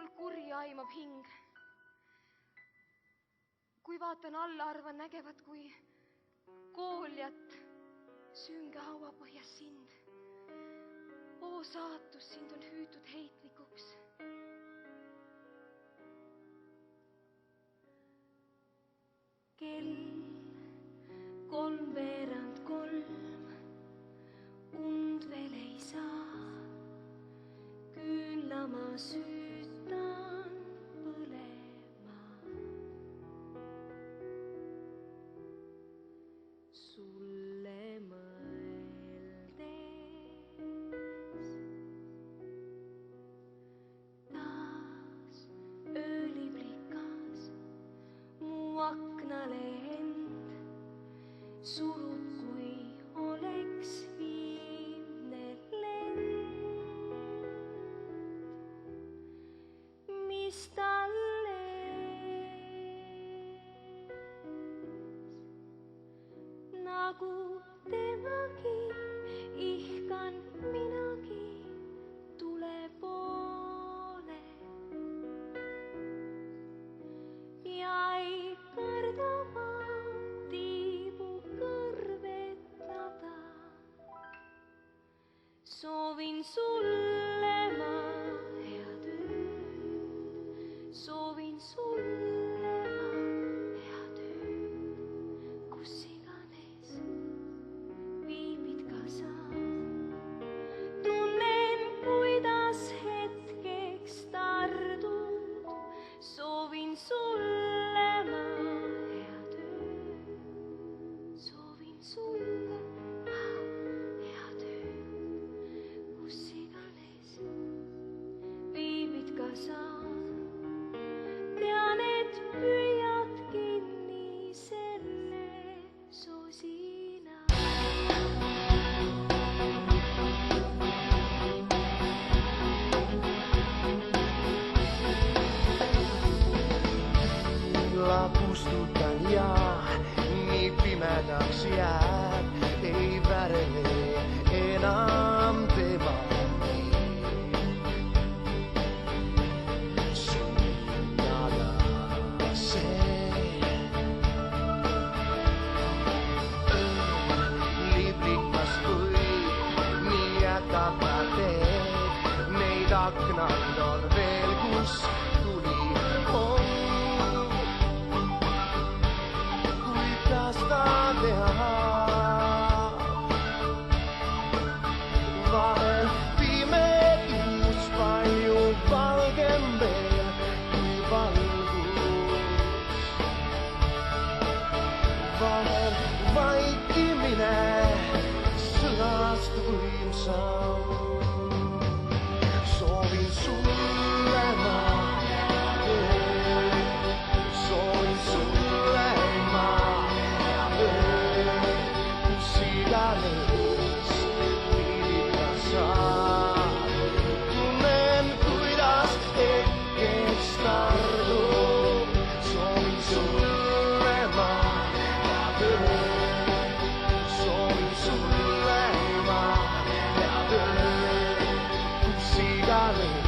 mul kurja aimab hing. Kui vaatan alla, arvan nägevat, kui kooljat sünge hauapõhjas sind. Oo saatus, sind on hüütud heitlikuks. Kell 3:03, und veel ei saa. Küünlama süütan põlema. Sulle mõeldes taas ööliblikas mu aknale end surub, kui oleks viimne lend, mis talle nagu temagi ihkan minagi tule poole ja ei karda ma tiibu kõrvetada. Soovin sulle ma head ööd, soovin sulle ma head ööd, kus iganes viibid ka sa. Tunnen, kuidas hetkeks tardud, soovin sulle ma head ööd, soovin sulle ma head ööd, kus iganes viibid ka sa. Tean, et püüad kinni selle soosina. Lapustutan ja nii pimedaks jääb, ei värele enam temani. Sunnada see liblikas, kui nii jätab ta teed. Neid aknad on veel, kus tuli on. Vahel pimeus vajub valgem veel kui valgus. Vahel vaikimine sõnast võimsam. Soovin sulle ma head ööd, soovin sulle ma head ööd, kus iganes viibid ka sa. Tunnen, kuidas hetkeks tardub, soovin sulle ma head ööd, soovin sulle ma head ööd, kus iganes